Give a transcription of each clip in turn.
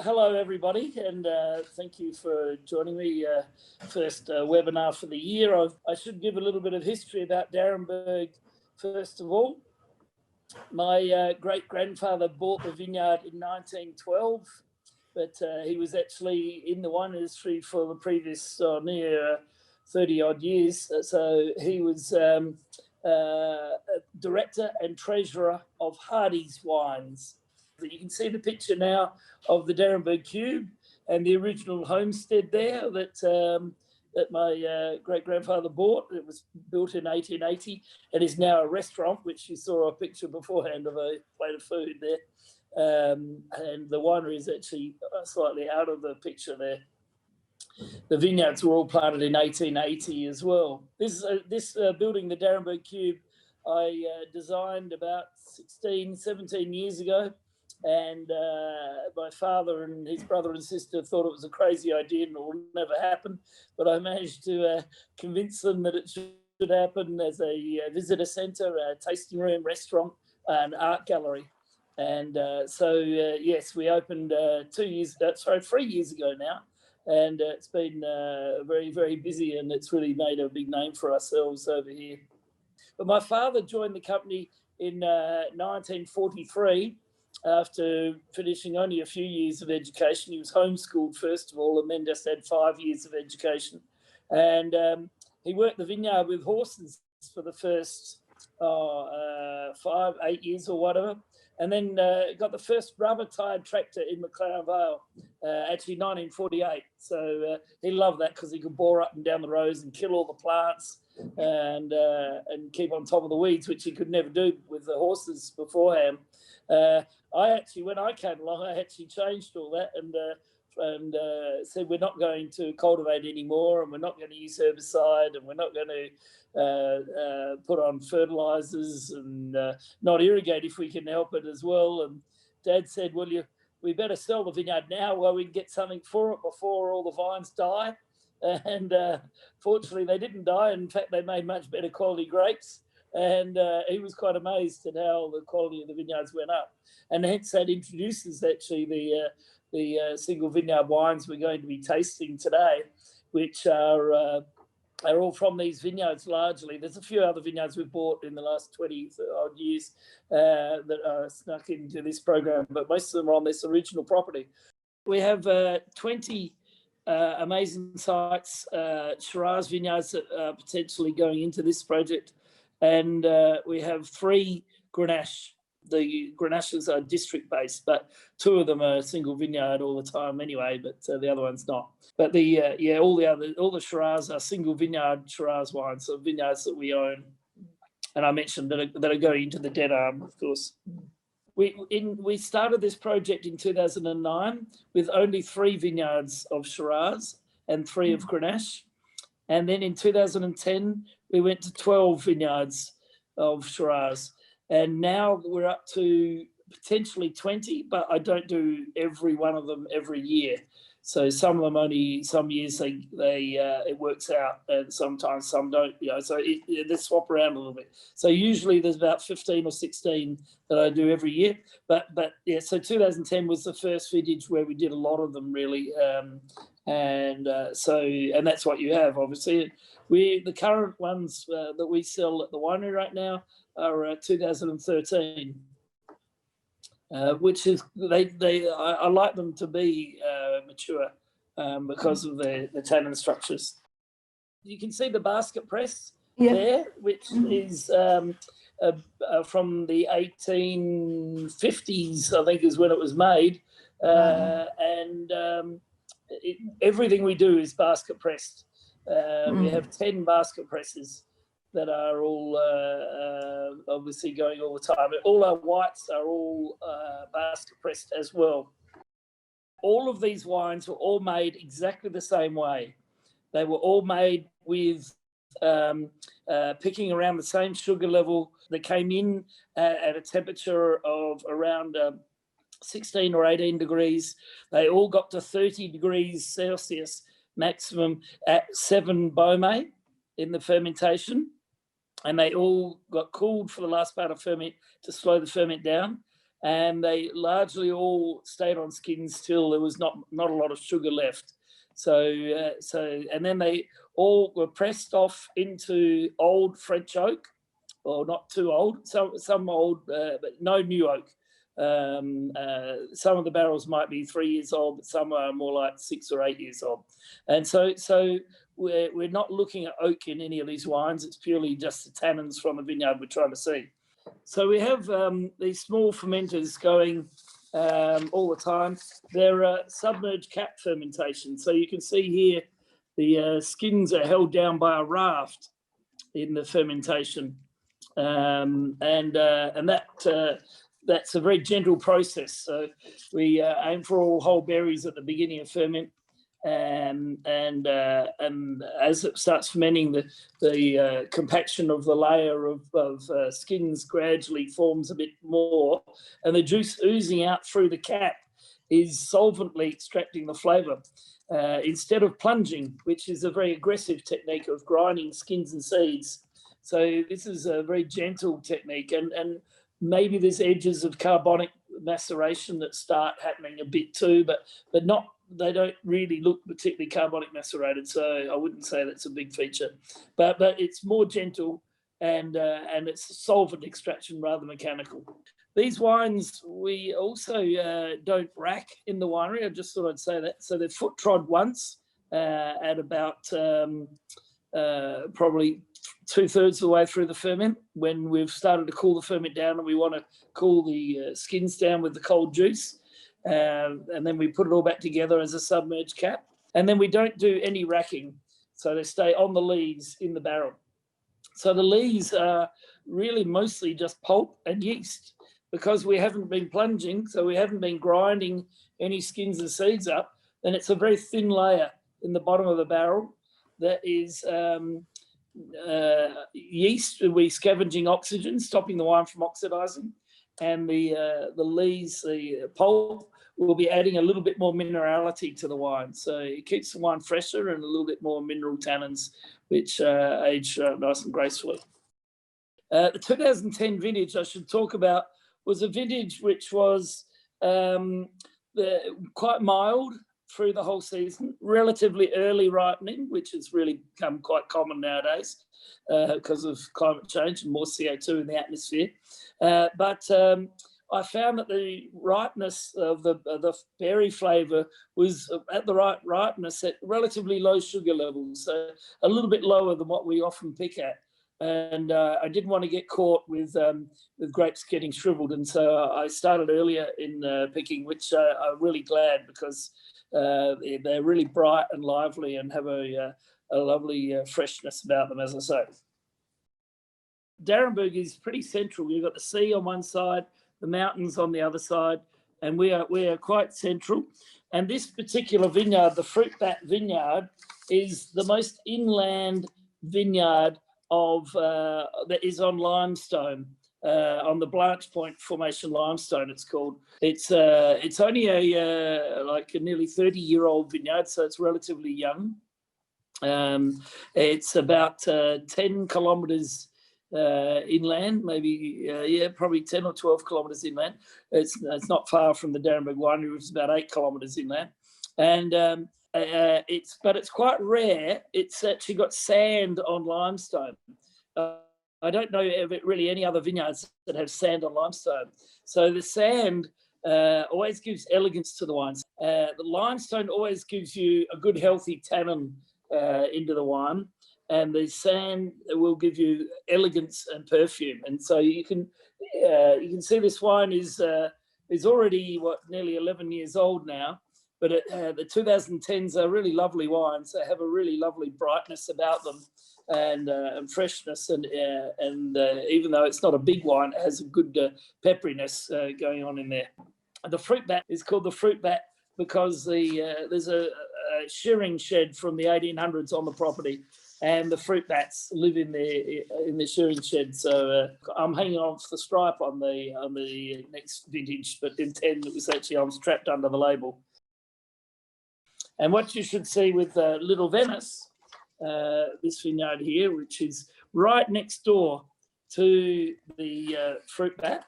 Hello, everybody, and thank you for joining me. First webinar for the year. I should give a little bit of history about D'Arenberg. First of all, my great-grandfather bought the vineyard in 1912, but he was actually in the wine industry for the previous near 30-odd years. So he was director and treasurer of Hardy's Wines. You can see the picture now of the D'Arenberg Cube and the original homestead there that my great-grandfather bought. It was built in 1880 and is now a restaurant, which you saw a picture beforehand of a plate of food there. And the winery is actually slightly out of the picture there. The vineyards were all planted in 1880 as well. This building, the D'Arenberg Cube, I designed about 17 years ago. And my father and his brother and sister thought it was a crazy idea and it will never happen. But I managed to convince them that it should happen as a visitor centre, a tasting room, restaurant, and art gallery. And yes, we opened 3 years ago now. And it's been very, very busy, and it's really made a big name for ourselves over here. But my father joined the company in 1943. After finishing only a few years of education. He was homeschooled first of all, and then just had 5 years of education. And he worked the vineyard with horses for the first 8 years or whatever. And then got the first rubber-tired tractor in McLaren Vale, actually 1948. So he loved that because he could bore up and down the roads and kill all the plants and keep on top of the weeds, which he could never do with the horses beforehand. When I came along, I actually changed all that and said we're not going to cultivate anymore, and we're not going to use herbicide, and we're not going to put on fertilizers and not irrigate if we can help it as well. And Dad said, well, we better sell the vineyard now while we can get something for it before all the vines die. And fortunately, they didn't die. In fact, they made much better quality grapes. And he was quite amazed at how the quality of the vineyards went up. And hence that introduces actually the single vineyard wines we're going to be tasting today, which are all from these vineyards largely. There's a few other vineyards we've bought in the last 20 odd years that are snuck into this program, but most of them are on this original property. We have 20 amazing sites, Shiraz vineyards that are potentially going into this project. And we have 3 Grenache. The Grenaches are district-based, but 2 of them are single vineyard all the time anyway, but the other one's not. But all the Shiraz are single vineyard Shiraz wines, so vineyards that we own. And I mentioned that are going into the Dead Arm, of course. We started this project in 2009 with only 3 vineyards of Shiraz and 3 of Grenache. And then in 2010, we went to 12 vineyards of Shiraz. And now we're up to potentially 20, but I don't do every one of them every year. So some of them only, some years it works out, and sometimes some don't, so they swap around a little bit. So usually there's about 15 or 16 that I do every year. But yeah, so 2010 was the first vintage where we did a lot of them really. And that's what you have, obviously. The current ones that we sell at the winery right now are 2013, which is I like them to be mature because of the tannin structures. You can see the basket press there, which is from the 1850s, I think, is when it was made, everything we do is basket pressed. We have 10 basket presses that are all obviously going all the time. All our whites are all basket pressed as well. All of these wines were all made exactly the same way. They were all made with picking around the same sugar level. They came in at a temperature of around 16 or 18 degrees. They all got to 30 degrees Celsius maximum at 7 Beaumet in the fermentation. And they all got cooled for the last part of ferment to slow the ferment down. and they largely all stayed on skins till there was not a lot of sugar left. So and then they all were pressed off into old French oak, or not too old, some old, but no new oak. Some of the barrels might be 3 years old, but some are more like 6 or 8 years old. And so we're not looking at oak in any of these wines. It's purely just the tannins from the vineyard we're trying to see. So we have these small fermenters going all the time. They're submerged cap fermentation. So you can see here the skins are held down by a raft in the fermentation. And that's a very gentle process. So we aim for all whole berries at the beginning of ferment. And as it starts fermenting, the compaction of the layer of skins gradually forms a bit more, and the juice oozing out through the cap is solvently extracting the flavour instead of plunging, which is a very aggressive technique of grinding skins and seeds. So this is a very gentle technique, and maybe there's edges of carbonic maceration that start happening a bit too, but not. They don't really look particularly carbonic macerated, so I wouldn't say that's a big feature. But it's more gentle, and it's solvent extraction rather than mechanical. These wines we also don't rack in the winery. I just thought I'd say that. So they're foot trod once at about probably 2/3 of the way through the ferment, when we've started to cool the ferment down and we want to cool the skins down with the cold juice. And then we put it all back together as a submerged cap. And then we don't do any racking. So they stay on the lees in the barrel. So the lees are really mostly just pulp and yeast, because we haven't been plunging, so we haven't been grinding any skins and seeds up. Then it's a very thin layer in the bottom of the barrel that is yeast. We're scavenging oxygen, stopping the wine from oxidizing. And the lees, the pulp, will be adding a little bit more minerality to the wine. So it keeps the wine fresher and a little bit more mineral tannins, which age nice and gracefully. The 2010 vintage I should talk about was a vintage which was quite mild through the whole season, relatively early ripening, which has really become quite common nowadays because of climate change and more CO2 in the atmosphere. But I found that the ripeness of the berry flavour was at the right ripeness at relatively low sugar levels, so a little bit lower than what we often pick at. And I didn't want to get caught with grapes getting shriveled, and so I started earlier in picking, which I'm really glad, because they're really bright and lively and have a lovely freshness about them, as I say. D'Arenberg is pretty central. We've got the sea on one side, the mountains on the other side, and we are quite central. And this particular vineyard, the Fruit Bat Vineyard, is the most inland vineyard that is on limestone, on the Blanche Point Formation limestone. It's called. It's only like a nearly 30-year-old vineyard, so it's relatively young. It's about 10 kilometres inland, maybe probably 10 or 12 kilometres inland. It's not far from the D'Arenberg winery, which is about 8 kilometres inland, and it's quite rare. It's actually got sand on limestone. I don't know of really any other vineyards that have sand on limestone. So the sand always gives elegance to the wines. The limestone always gives you a good healthy tannin into the wine, and the sand will give you elegance and perfume. And so you can see this wine is already nearly 11 years old now, but the 2010s are really lovely wines. They have a really lovely brightness about them and freshness, and even though it's not a big wine, it has a good pepperiness going on in there. The fruit bat is called the fruit bat because there's a shearing shed from the 1800s on the property, and the fruit bats live in the shearing shed. So I'm hanging off the stripe on the next vintage, but in 10 it was actually I was trapped under the label. And what you should see with Little Venice, this vineyard here, which is right next door to the fruit bat,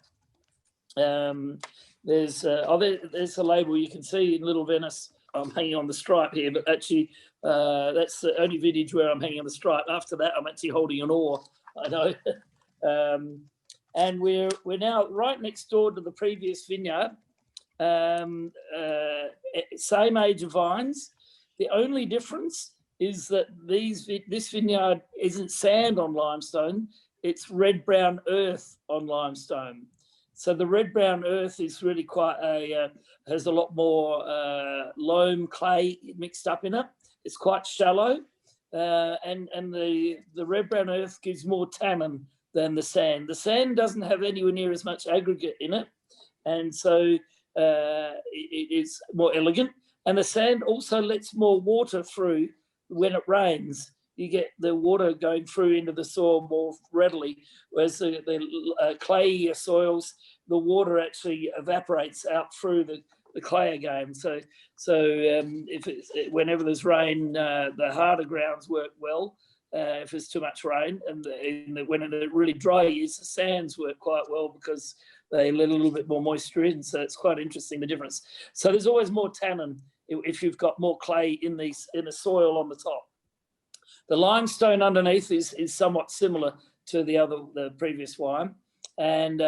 There's a label you can see in Little Venice. I'm hanging on the stripe here, but actually that's the only vintage where I'm hanging on the stripe. After that, I'm actually holding an oar. I know. And we're now right next door to the previous vineyard. Same age of vines. The only difference is that this vineyard isn't sand on limestone, it's red-brown earth on limestone. So the red-brown earth is really quite has a lot more loam, clay mixed up in it. It's quite shallow, and the red-brown earth gives more tannin than the sand. The sand doesn't have anywhere near as much aggregate in it, and so it is more elegant. And the sand also lets more water through when it rains. You get the water going through into the soil more readily, whereas the clay soils, the water actually evaporates out through the clay again. So whenever there's rain, the harder grounds work well. If there's too much rain, and when it really dry years, the sands work quite well because they let a little bit more moisture in. So it's quite interesting, the difference. So there's always more tannin if you've got more clay in the soil on the top. The limestone underneath is somewhat similar to the previous wine, and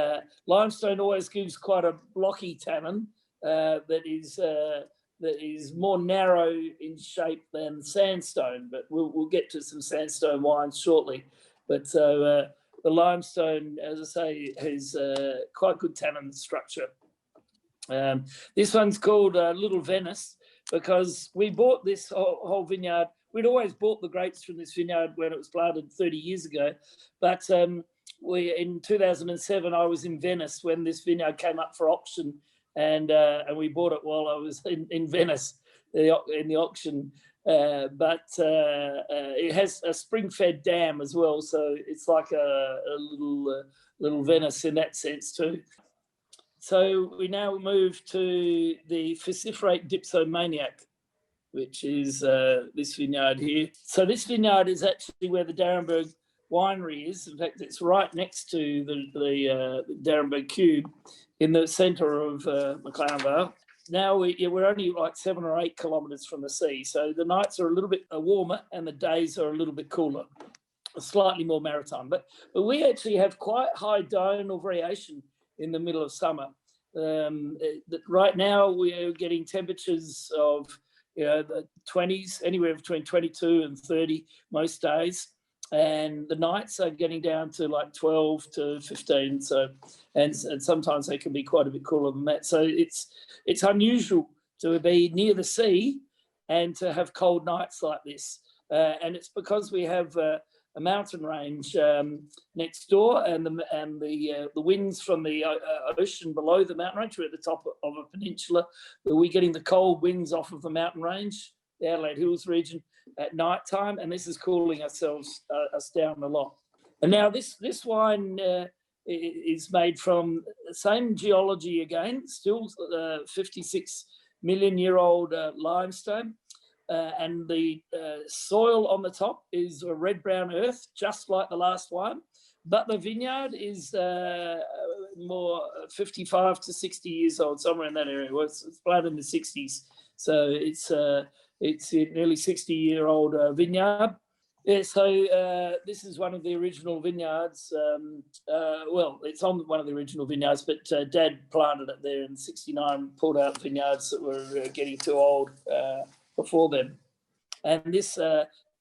limestone always gives quite a blocky tannin that is more narrow in shape than sandstone. But we'll get to some sandstone wines shortly. But the limestone, as I say, has quite good tannin structure. This one's called Little Venice because we bought this whole vineyard. We'd always bought the grapes from this vineyard when it was planted 30 years ago. But in 2007, I was in Venice when this vineyard came up for auction, and we bought it while I was in Venice in the auction. But it has a spring-fed dam as well, so it's like a little Venice in that sense too. So we now move to the Vociferate Dipsomaniac, which is this vineyard here. So this vineyard is actually where the D'Arenberg winery is. In fact, it's right next to the D'Arenberg Cube in the centre of McLaren Vale. Now we're only like 7 or 8 kilometres from the sea, so the nights are a little bit warmer and the days are a little bit cooler, slightly more maritime. But we actually have quite high diurnal variation in the middle of summer. Right now we're getting temperatures of the 20s, anywhere between 22 and 30 most days, and the nights are getting down to like 12 to 15. So, and sometimes they can be quite a bit cooler than that. So it's unusual to be near the sea and to have cold nights like this. And it's because we have a mountain range next door, and the winds from the ocean below the mountain range. We're at the top of a peninsula. We're getting the cold winds off of the mountain range, the Adelaide Hills region, at night time, and this is cooling us down a lot. And now this wine is made from the same geology again, still 56 million year old limestone. And the soil on the top is a red-brown earth, just like the last one. But the vineyard is more 55 to 60 years old, somewhere in that area. Well, it's planted in the 60s. So it's a nearly 60-year-old vineyard. Yeah, so this is one of the original vineyards. Well, it's on one of the original vineyards, but Dad planted it there in 69, pulled out vineyards that were getting too old before then. And this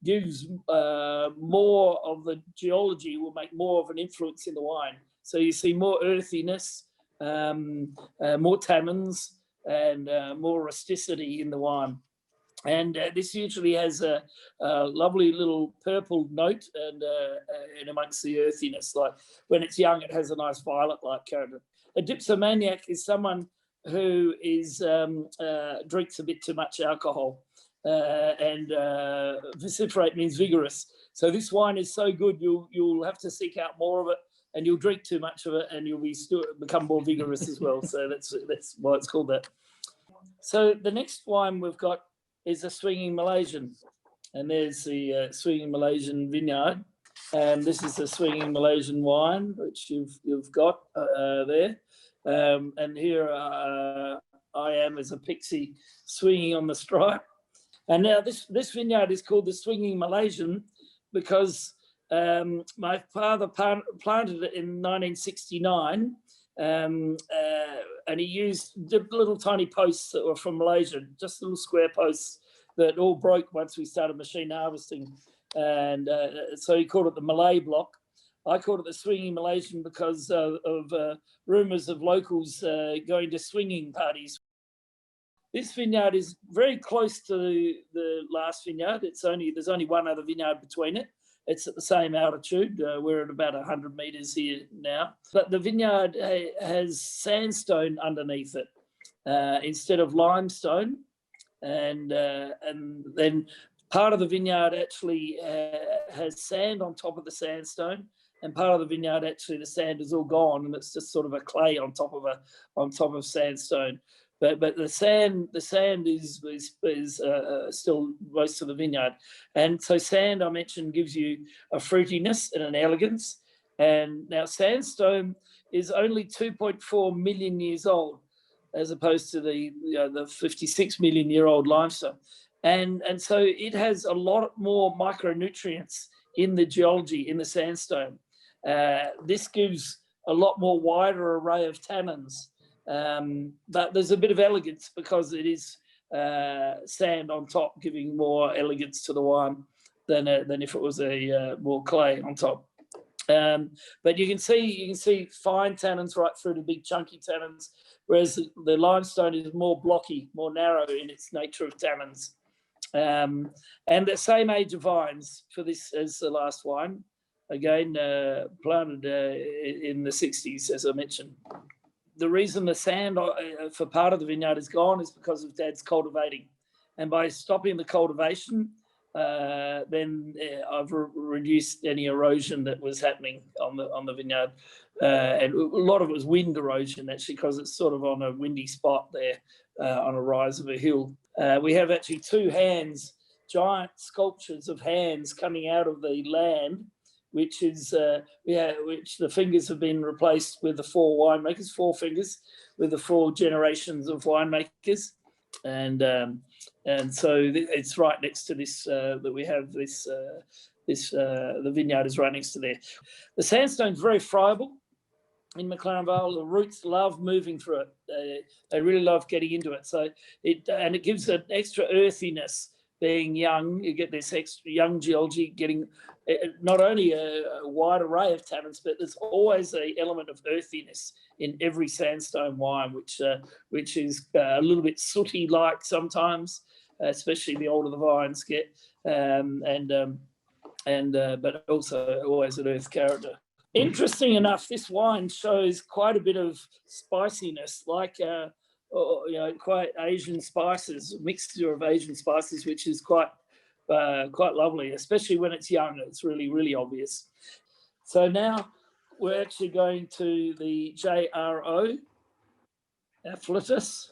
gives more of the geology, will make more of an influence in the wine. So you see more earthiness, more tannins, and more rusticity in the wine. And this usually has a lovely little purple note and in amongst the earthiness. Like when it's young, it has a nice violet-like character. A dipsomaniac is someone who drinks a bit too much alcohol, and vociferate means vigorous. So this wine is so good, you'll have to seek out more of it, and you'll drink too much of it, and you'll become more vigorous as well. So that's why it's called that. So the next wine we've got is a Swinging Malaysian, and there's the Swinging Malaysian vineyard. And this is the Swinging Malaysian wine, which you've got there. And here I am as a pixie swinging on the stripe. And now this vineyard is called the Swinging Malaysian because my father planted it in 1969, and he used little tiny posts that were from Malaysia, just little square posts that all broke once we started machine harvesting. And so he called it the Malay block. I called it the Swinging Malaysian because of rumours of locals going to swinging parties. This vineyard is very close to the last vineyard. There's only one other vineyard between it. It's at the same altitude. We're at about 100 metres here now. But the vineyard has sandstone underneath it instead of limestone. And then part of the vineyard actually has sand on top of the sandstone, and part of the vineyard actually the sand is all gone, and it's just sort of a clay on top of sandstone. But the sand is still most of the vineyard, and so sand I mentioned gives you a fruitiness and an elegance. And now sandstone is only 2.4 million years old, as opposed to the 56 million year old limestone. And so it has a lot more micronutrients in the geology, in the sandstone. This gives a lot more wider array of tannins, but there's a bit of elegance because it is sand on top, giving more elegance to the wine than if it was a more clay on top. But you can see fine tannins right through to big chunky tannins, whereas the limestone is more blocky, more narrow in its nature of tannins. And the same age of vines for this as the last wine, again planted in the 60s, as I mentioned. The reason the sand for part of the vineyard is gone is because of Dad's cultivating, and by stopping the cultivation, then I've reduced any erosion that was happening on the vineyard, and a lot of it was wind erosion actually, because it's sort of on a windy spot there on a rise of a hill. We have actually two hands, giant sculptures of hands coming out of the land, which the fingers have been replaced with the four winemakers, four fingers with the four generations of winemakers. And so it's right next to this that we have this the vineyard is right next to there. The sandstone's very friable in McLaren Vale. The roots love moving through it. They really love getting into it. So it gives an extra earthiness. Being young, you get this extra young geology, getting not only a wide array of tannins, but there's always an element of earthiness in every sandstone wine, which is a little bit sooty-like sometimes, especially the older the vines get, but also always an earth character. Interesting enough, this wine shows quite a bit of spiciness, like quite Asian spices, a mixture of Asian spices, which is quite lovely, especially when it's young. It's really, really obvious. So now we're actually going to the J.R.O Afflatus,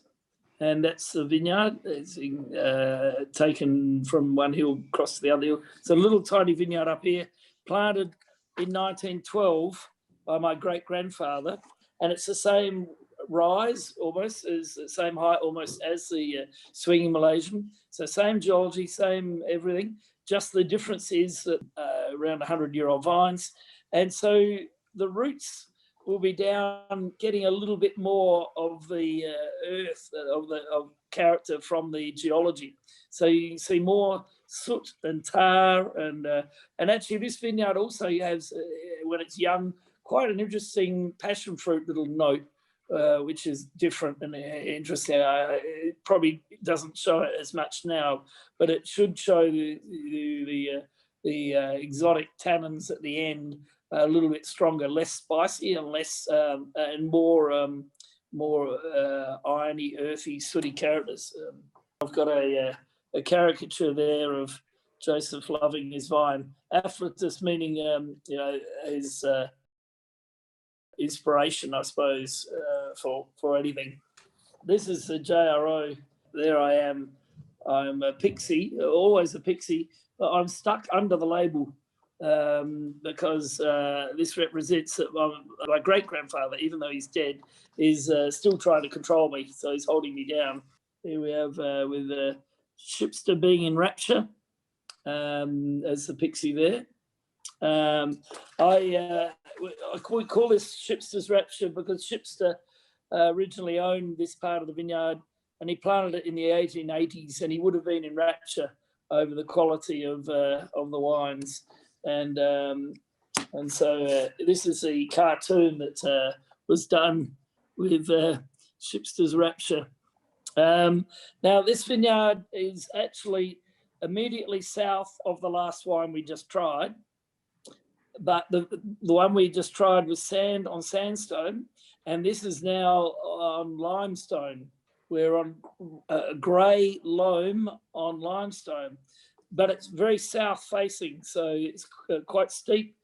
and that's the vineyard. It's taken from one hill across to the other hill. It's a little tiny vineyard up here, planted in 1912 by my great-grandfather, and it's the same rise almost, as the same height almost as the Swinging Malaysian. So same geology, same everything. Just the difference is that around 100-year-old vines, and so the roots will be down, getting a little bit more of the earth of character from the geology. So you can see more soot and tar, and actually this vineyard also has, when it's young, quite an interesting passion fruit little note, which is different and interesting. It probably doesn't show it as much now, but it should show the exotic tannins at the end a little bit stronger, less spicy and less and more irony, earthy, sooty characters. I've got a caricature there of Joseph loving his vine. Afflatus meaning his inspiration, I suppose, for anything. This is the J.R.O. There I am. I'm a pixie, always a pixie, but I'm stuck under the label. because this represents my great-grandfather, even though he's dead, is still trying to control me, so he's holding me down. Here we have with Shipster being in rapture, as the pixie there. We call this Shipsters Rupture because Shipster originally owned this part of the vineyard, and he planted it in the 1880s, and he would have been in rapture over the quality of the wines. And so this is the cartoon that was done with Shipsters Rupture. Now, this vineyard is actually immediately south of the last wine we just tried, but the one we just tried was sand on sandstone, and this is now on limestone. We're on a grey loam on limestone, but it's very south facing, so it's quite steep.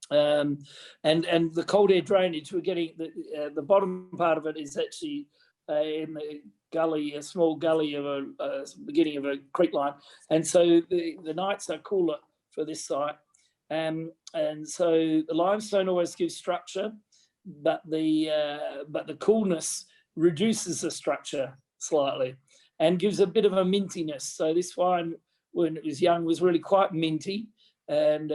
And the cold air drainage, we're getting the bottom part of it is actually in the gully, a small gully of a beginning of a creek line, and so the nights are cooler for this site. And so the limestone always gives structure, but the coolness reduces the structure slightly and gives a bit of a mintiness. So this wine, when it was young, was really quite minty, and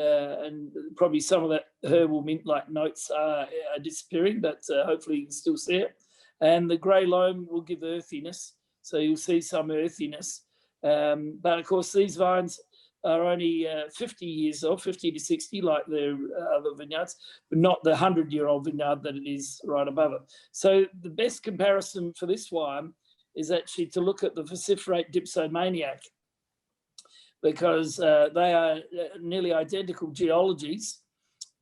probably some of that herbal mint-like notes are disappearing, but hopefully you can still see it. And the grey loam will give earthiness, so you'll see some earthiness. But of course, these vines are only 50 years old, 50 to 60, like the other vineyards, but not the 100-year-old vineyard that it is right above it. So the best comparison for this wine is actually to look at the Vociferate Dipsomaniac, because they are nearly identical geologies,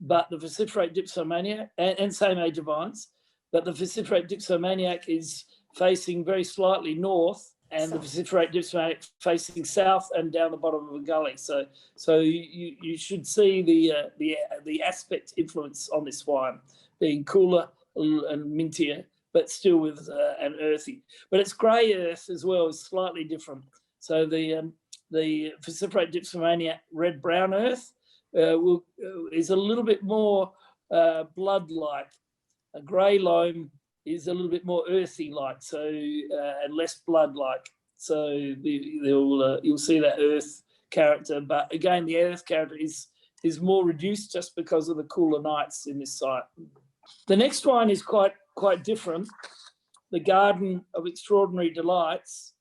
but the Vociferate Dipsomaniac, and same age of vines, but the Vociferate Dipsomaniac is facing very slightly north, and the Vociferate Dipsomaniac facing south and down the bottom of a gully. So you should see the aspect influence on this wine, being cooler and mintier, but still with an earthy. But its grey earth as well is slightly different. So the Vociferate Dipsomaniac red-brown earth is a little bit more blood-like. A grey loam is a little bit more earthy-like, so and less blood-like. So you'll see that earth character, but again, the earth character is more reduced just because of the cooler nights in this site. The next one is quite different. The Garden of Extraordinary Delights.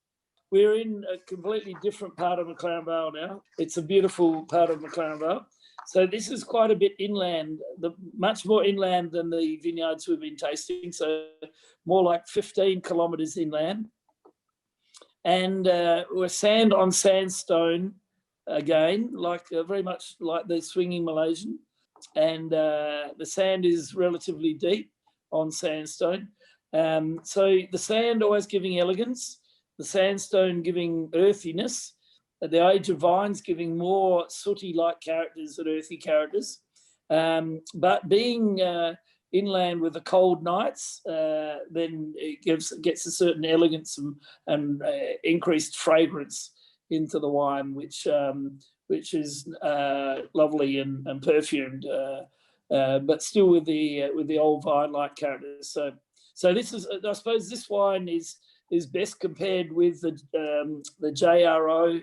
We're in a completely different part of McLaren Vale now. It's a beautiful part of McLaren Vale. So this is quite a bit inland, much more inland than the vineyards we've been tasting, so more like 15 kilometres inland. And we're sand on sandstone again, very much like the Swinging Malaysian. And the sand is relatively deep on sandstone. So the sand always giving elegance, the sandstone giving earthiness, the age of vines giving more sooty-like characters and earthy characters. But being inland with the cold nights, then it gets a certain elegance and increased fragrance into the wine, which is lovely and perfumed, but still with the old vine-like characters. So this is, I suppose, this wine is best compared with the J.R.O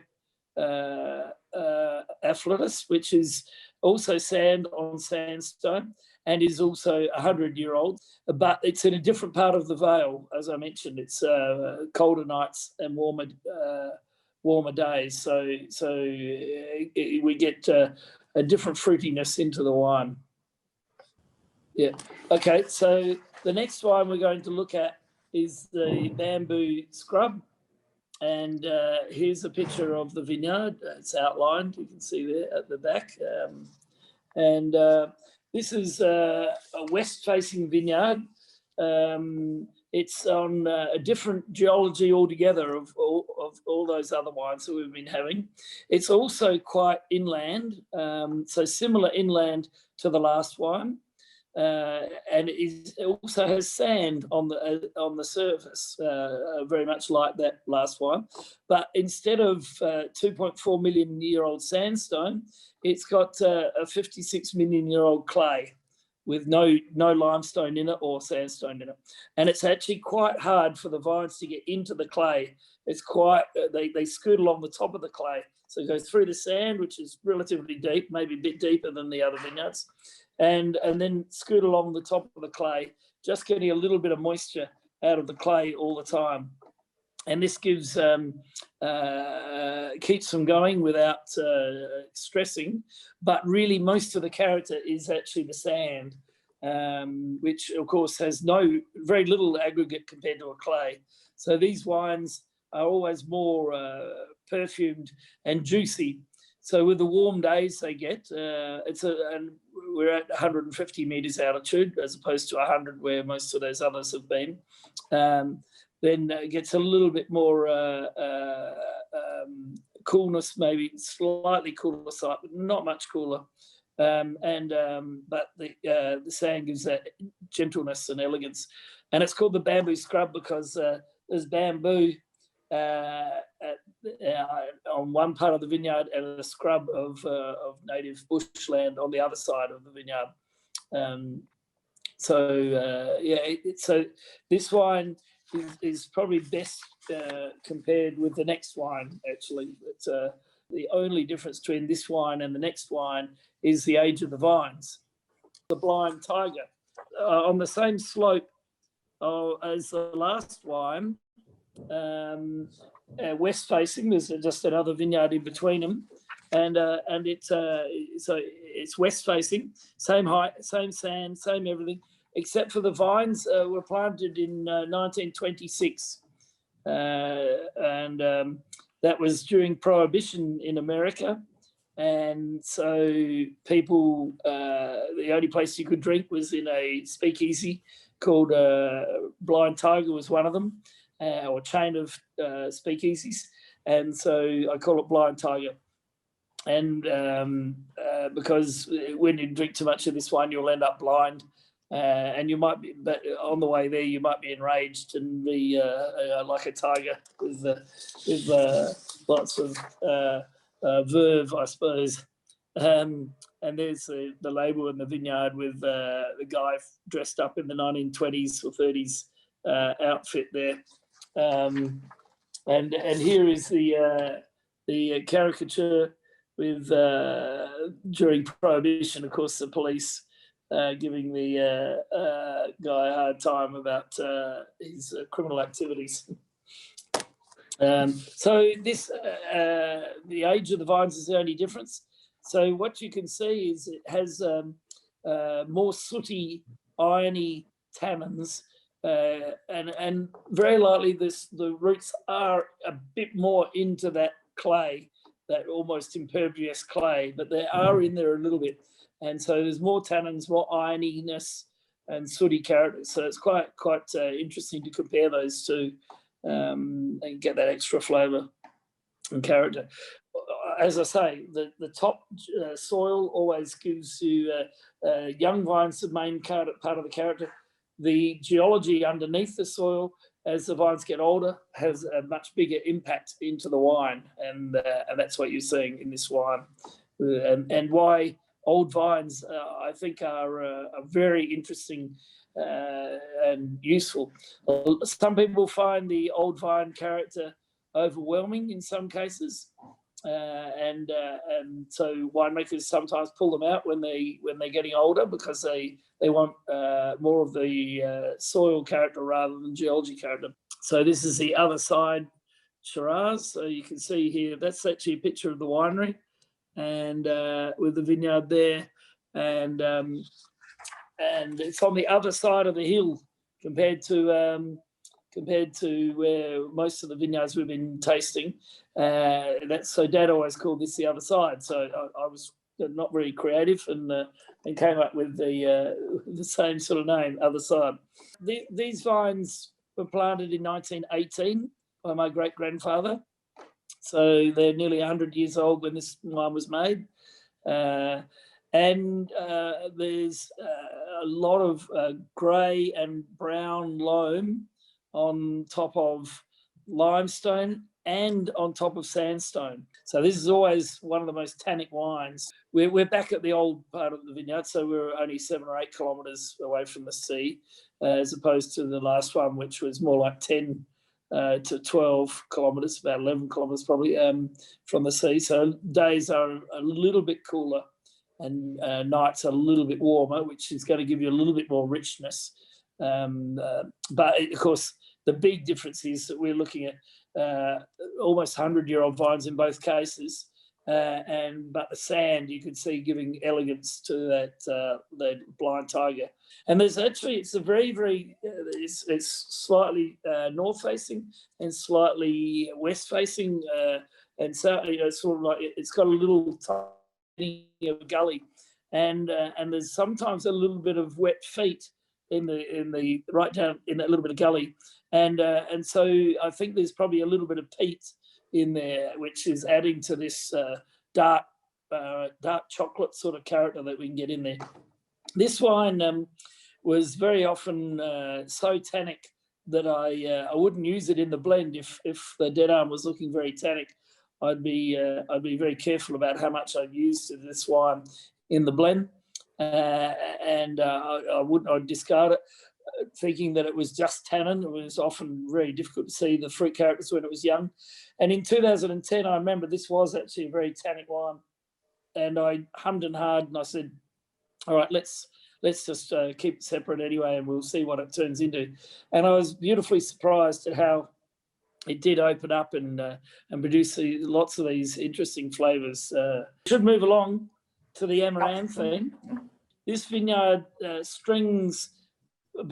Afflatus, which is also sand on sandstone and is also 100-year-old, but it's in a different part of the Vale. As I mentioned, it's colder nights and warmer days, so we get a different fruitiness into the wine. Yeah. Okay. So the next wine we're going to look at is the Bamboo Scrub. And here's a picture of the vineyard. It's outlined. You can see there at the back. This is a west-facing vineyard. It's on a different geology altogether of all those other wines that we've been having. It's also quite inland, so similar inland to the last wine. and it also has sand on the surface, very much like that last one. But instead of 2.4 million year old sandstone, it's got a 56 million year old clay with no limestone in it or sandstone in it. And it's actually quite hard for the vines to get into the clay. It's quite, they scoot along the top of the clay. So it goes through the sand, which is relatively deep, maybe a bit deeper than the other vineyards, and then scoot along the top of the clay, just getting a little bit of moisture out of the clay all the time. And this gives keeps them going without stressing. But really, most of the character is actually the sand, which of course has very little aggregate compared to a clay. So these wines are always more perfumed and juicy. So with the warm days they get, and we're at 150 meters altitude as opposed to 100 where most of those others have been. Then it gets a little bit more coolness, maybe slightly cooler side, but not much cooler. But the sand gives that gentleness and elegance. And it's called the bamboo scrub because there's bamboo on one part of the vineyard and a scrub of native bushland on the other side of the vineyard. So this wine is probably best compared with the next wine, actually. It's the only difference between this wine and the next wine is the age of the vines. The Blind Tiger, on the same slope as the last wine, west facing, there's just another vineyard in between them, and it's west facing, same height, same sand, same everything, except for the vines were planted in 1926, and that was during Prohibition in America. And so people, the only place you could drink was in a speakeasy called Blind Tiger was one of them, or chain of speakeasies. And so I call it Blind Tiger. And because when you drink too much of this wine, you'll end up blind. And you might be, but on the way there, you might be enraged and be like a tiger with lots of verve, I suppose. And there's the label in the vineyard with the guy dressed up in the 1920s or 30s outfit there. And here is the caricature with during Prohibition, of course, the police giving the guy a hard time about his criminal activities. So this, the age of the vines is the only difference. So what you can see is it has more sooty, irony tannins, and very likely the roots are a bit more into that clay, that almost impervious clay, but they are in there a little bit. And so there's more tannins, more ironiness and sooty character. So it's quite interesting to compare those two and get that extra flavour and character. As I say, the top soil always gives you young vines, the main part of the character. The geology underneath the soil, as the vines get older, has a much bigger impact into the wine, and that's what you're seeing in this wine. And why old vines, I think, are very interesting and useful. Some people find the old vine character overwhelming in some cases, and so winemakers sometimes pull them out when they're getting older because they want more of the soil character rather than geology character. So this is the other side, Shiraz. So you can see here, that's actually a picture of the winery, and with the vineyard there, and it's on the other side of the hill compared to where most of the vineyards we've been tasting. So Dad always called this the other side. So I was not very creative and came up with the same sort of name, other side. These vines were planted in 1918 by my great-grandfather. So they're nearly 100 years old when this wine was made. And there's a lot of grey and brown loam on top of limestone and on top of sandstone. So this is always one of the most tannic wines. We're back at the old part of the vineyard, so we're only 7 or 8 kilometres away from the sea, as opposed to the last one, which was more like 10 to 12 kilometres, about 11 kilometres probably, from the sea. So days are a little bit cooler and nights are a little bit warmer, which is going to give you a little bit more richness. But of course, the big difference is that we're looking at almost 100-year-old vines in both cases, but the sand you can see giving elegance to that blind tiger. And there's actually, it's a very it's slightly north facing and slightly west facing, and so sort of like it's got a little tiny gully, and there's sometimes a little bit of wet feet in the right down in that little bit of gully. And so I think there's probably a little bit of peat in there, which is adding to this dark chocolate sort of character that we can get in there. This wine was very often so tannic that I wouldn't use it in the blend. If the Dead Arm was looking very tannic, I'd be very careful about how much I'd use to this wine in the blend, and I'd discard it, thinking that it was just tannin. It was often very difficult to see the fruit characters when it was young. And in 2010, I remember this was actually a very tannic wine, and I hummed and hawed, and I said, all right, let's just keep it separate anyway, and we'll see what it turns into. And I was beautifully surprised at how it did open up and produce lots of these interesting flavours. Should move along to the amaranthine. This vineyard strings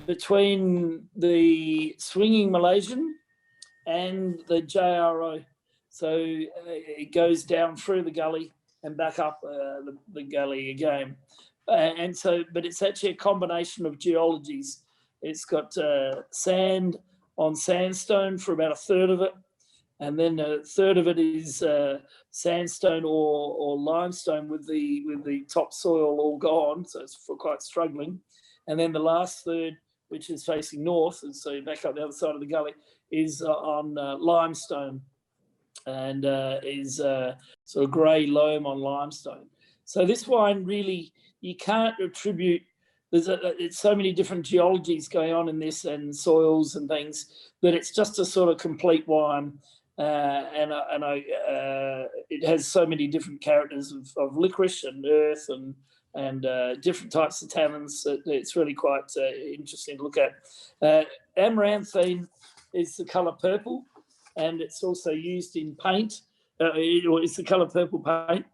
between the Swinging Malaysian and the J.R.O. So it goes down through the gully and back up the gully again. And so, but it's actually a combination of geologies. It's got sand on sandstone for about a third of it, and then a third of it is sandstone or limestone with the topsoil all gone, so it's quite struggling. And then the last third, which is facing north, and so back up the other side of the gully, is on limestone, and is sort of grey loam on limestone. So this wine really, you can't attribute, it's so many different geologies going on in this and soils and things, that it's just a sort of complete wine. And it has so many different characters of licorice and earth and different types of tannins. It's really quite interesting to look at. Amaranthine is the colour purple, and it's also used in paint. It's the colour purple paint,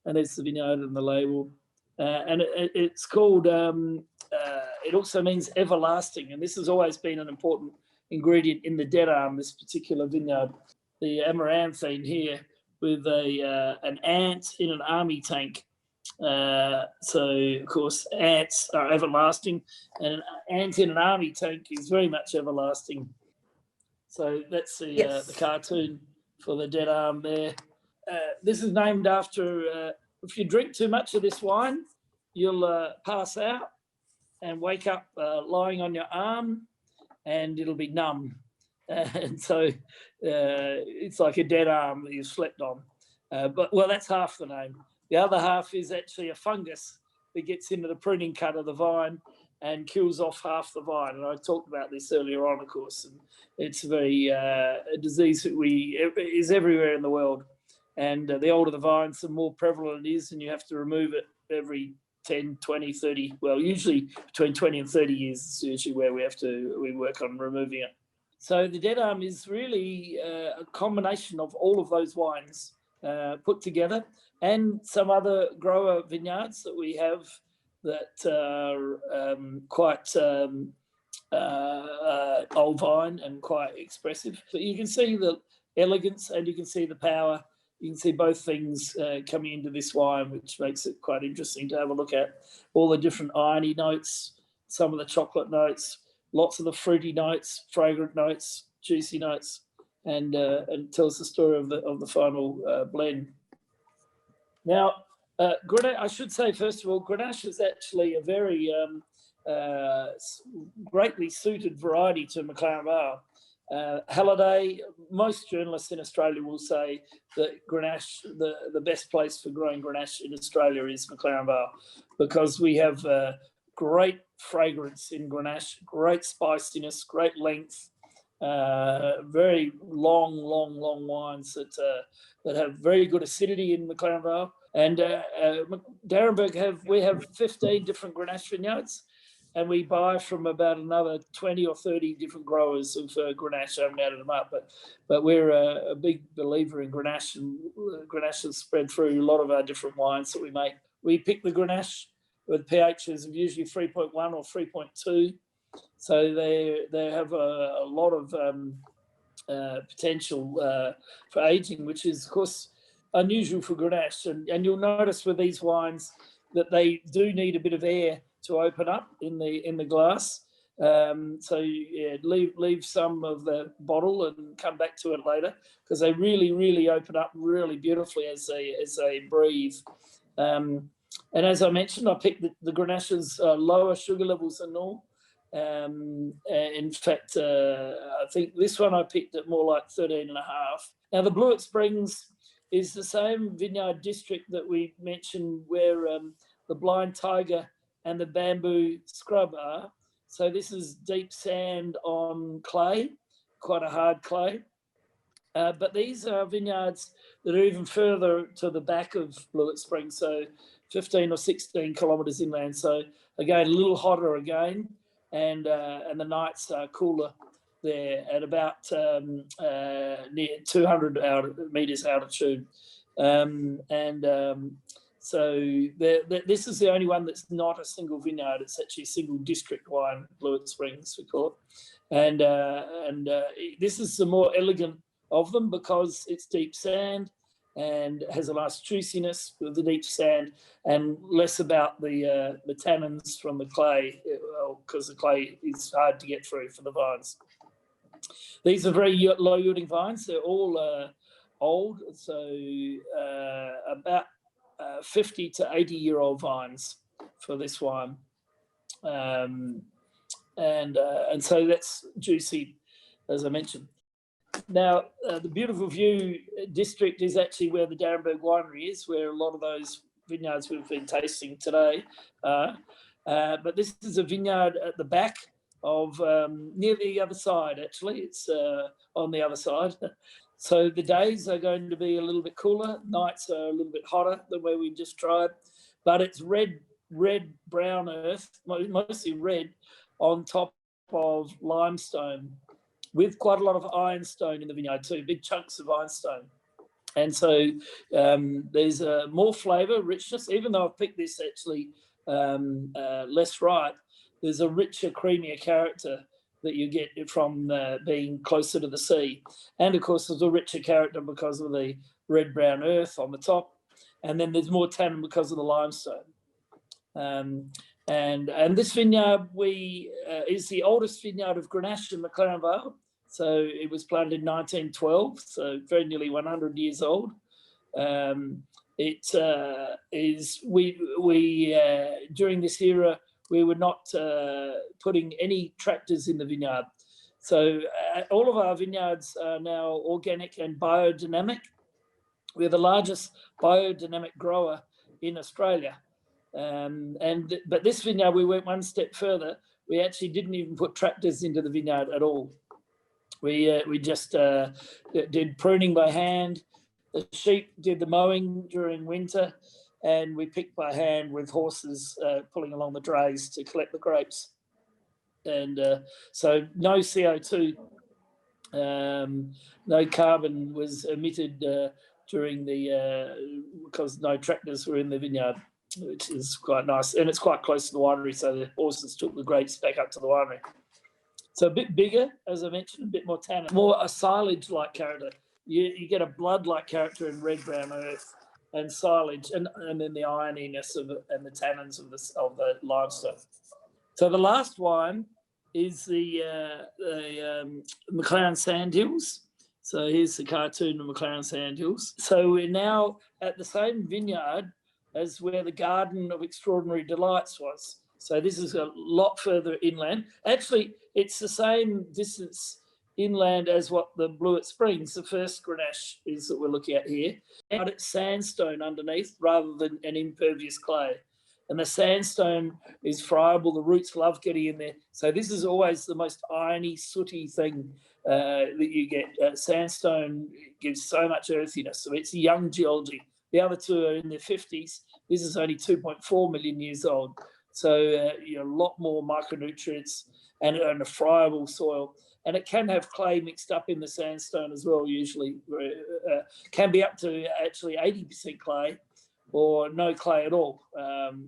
and it's the vineyard and the label. And it's called, it also means everlasting, and this has always been an important ingredient in the Dead Arm, this particular vineyard. The amaranthine here with an ant in an army tank. So, of course, ants are everlasting, and an ant in an army tank is very much everlasting. So that's the cartoon for the Dead Arm there. This is named after, if you drink too much of this wine, you'll pass out and wake up lying on your arm, and it'll be numb. And so it's like a dead arm that you've slept on. But, well, that's half the name. The other half is actually a fungus that gets into the pruning cut of the vine and kills off half the vine. And I talked about this earlier on, of course. And it's a disease that is everywhere in the world. And the older the vines, the more prevalent it is, and you have to remove it every 10, 20, 30, well, usually between 20 and 30 years is usually where we work on removing it. So the Dead Arm is really a combination of all of those wines put together, and some other grower vineyards that we have that are quite old vine and quite expressive. But you can see the elegance and you can see the power. You can see both things coming into this wine, which makes it quite interesting to have a look at. All the different irony notes, some of the chocolate notes, lots of the fruity notes, fragrant notes, juicy notes, and tells the story of the final blend. Now, Grenache, I should say, first of all, Grenache is actually a very greatly suited variety to McLaren Vale. Halliday, most journalists in Australia will say that Grenache, the best place for growing Grenache in Australia is McLaren Vale, because we have great fragrance in Grenache, great spiciness, great length, very long wines that have very good acidity in McLaren Vale. And Darrenberg we have 15 different Grenache vineyards, and we buy from about another 20 or 30 different growers of Grenache. I haven't added them up, but we're a big believer in Grenache, and Grenache is spread through a lot of our different wines that we make. We pick the Grenache with pHs of usually 3.1 or 3.2, so they have a lot of potential for aging, which is, of course, unusual for Grenache. And you'll notice with these wines that they do need a bit of air to open up in the glass. So yeah, leave some of the bottle and come back to it later, because they really open up really beautifully as they breathe. And as I mentioned, I picked the Grenache's lower sugar levels than normal. In fact, I think this one I picked at more like 13.5. Now the Blewitt Springs is the same vineyard district that we mentioned where the Blind Tiger and the Bamboo Scrub are. So this is deep sand on clay, quite a hard clay. But these are vineyards that are even further to the back of Blewitt Springs, so 15 or 16 kilometres inland. So again, a little hotter again, and the nights are cooler there at about near 200 metres altitude. So this is the only one that's not a single vineyard. It's actually a single district wine, Blewitt Springs, we call it. And this is the more elegant of them because it's deep sand and has a nice juiciness with the deep sand, and less about the tannins from the clay, because the clay is hard to get through for the vines. These are very low yielding vines. They're all old, so about 50 to 80-year-old vines for this wine, and so that's juicy, as I mentioned. Now, the Beautiful View district is actually where the Darrenberg winery is, where a lot of those vineyards we've been tasting today are. But this is a vineyard at the back of near the other side, actually. It's on the other side. So the days are going to be a little bit cooler, nights are a little bit hotter than where we just tried, but it's red brown earth, mostly red, on top of limestone, with quite a lot of ironstone in the vineyard too, big chunks of ironstone. And so there's more flavour, richness, even though I've picked this actually less ripe, there's a richer, creamier character that you get from being closer to the sea. And of course, there's a richer character because of the red-brown earth on the top. And then there's more tannin because of the limestone. And this vineyard is the oldest vineyard of Grenache in McLaren Vale. So it was planted in 1912, so very nearly 100 years old. It is during this era, we were not putting any tractors in the vineyard. So all of our vineyards are now organic and biodynamic. We're the largest biodynamic grower in Australia. But this vineyard, we went one step further. We actually didn't even put tractors into the vineyard at all. We just did pruning by hand. The sheep did the mowing during winter, and we picked by hand with horses pulling along the drays to collect the grapes. And so no CO2, no carbon was emitted during because no tractors were in the vineyard, which is quite nice. And it's quite close to the winery, so the horses took the grapes back up to the winery. So a bit bigger, as I mentioned, a bit more tannin, more a silage-like character. You get a blood-like character in red-brown earth and silage, and then the ironiness of it and the tannins of the limestone. So the last wine is the McLaren Sand Hills. So here's the cartoon of McLaren Sand Hills. So we're now at the same vineyard, as where the Garden of Extraordinary Delights was. So this is a lot further inland. Actually, it's the same distance inland as what the Blewitt Springs, the first Grenache, is that we're looking at here. But it's sandstone underneath rather than an impervious clay. And the sandstone is friable. The roots love getting in there. So this is always the most irony, sooty thing that you get. Sandstone gives so much earthiness. So it's young geology. The other two are in their 50s. This is only 2.4 million years old. So a lot more micronutrients and a friable soil. And it can have clay mixed up in the sandstone as well, usually. Can be up to actually 80% clay or no clay at all.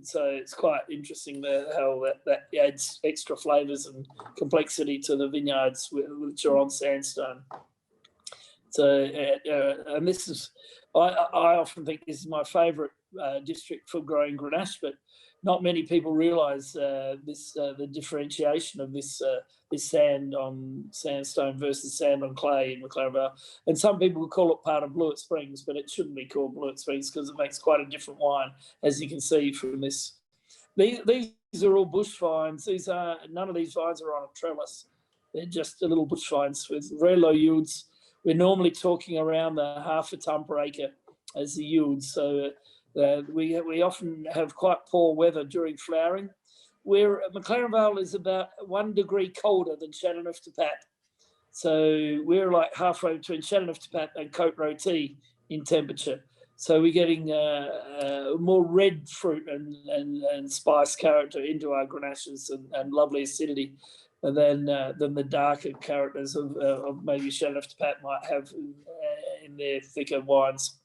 So it's quite interesting how that adds extra flavours and complexity to the vineyards which are on sandstone. So, and this is, I often think this is my favourite district for growing Grenache, but not many people realise the differentiation of this sand on sandstone versus sand on clay in McLaren Vale. And some people would call it part of Blewitt Springs, but it shouldn't be called Blewitt Springs because it makes quite a different wine, as you can see from this. These are all bush vines. None of these vines are on a trellis. They're just little bush vines with very low yields. We're normally talking around the half a tonne per acre as the yield. So we often have quite poor weather during flowering. Where McLaren Vale is about 1 degree colder than Shannon-of-Tapat. So we're like halfway between Shannon-of-Tapat and Cote Rôtie in temperature. So we're getting more red fruit and spice character into our Grenaches and lovely acidity than the darker characters of maybe Shannon-of-Tapat might have in their thicker wines.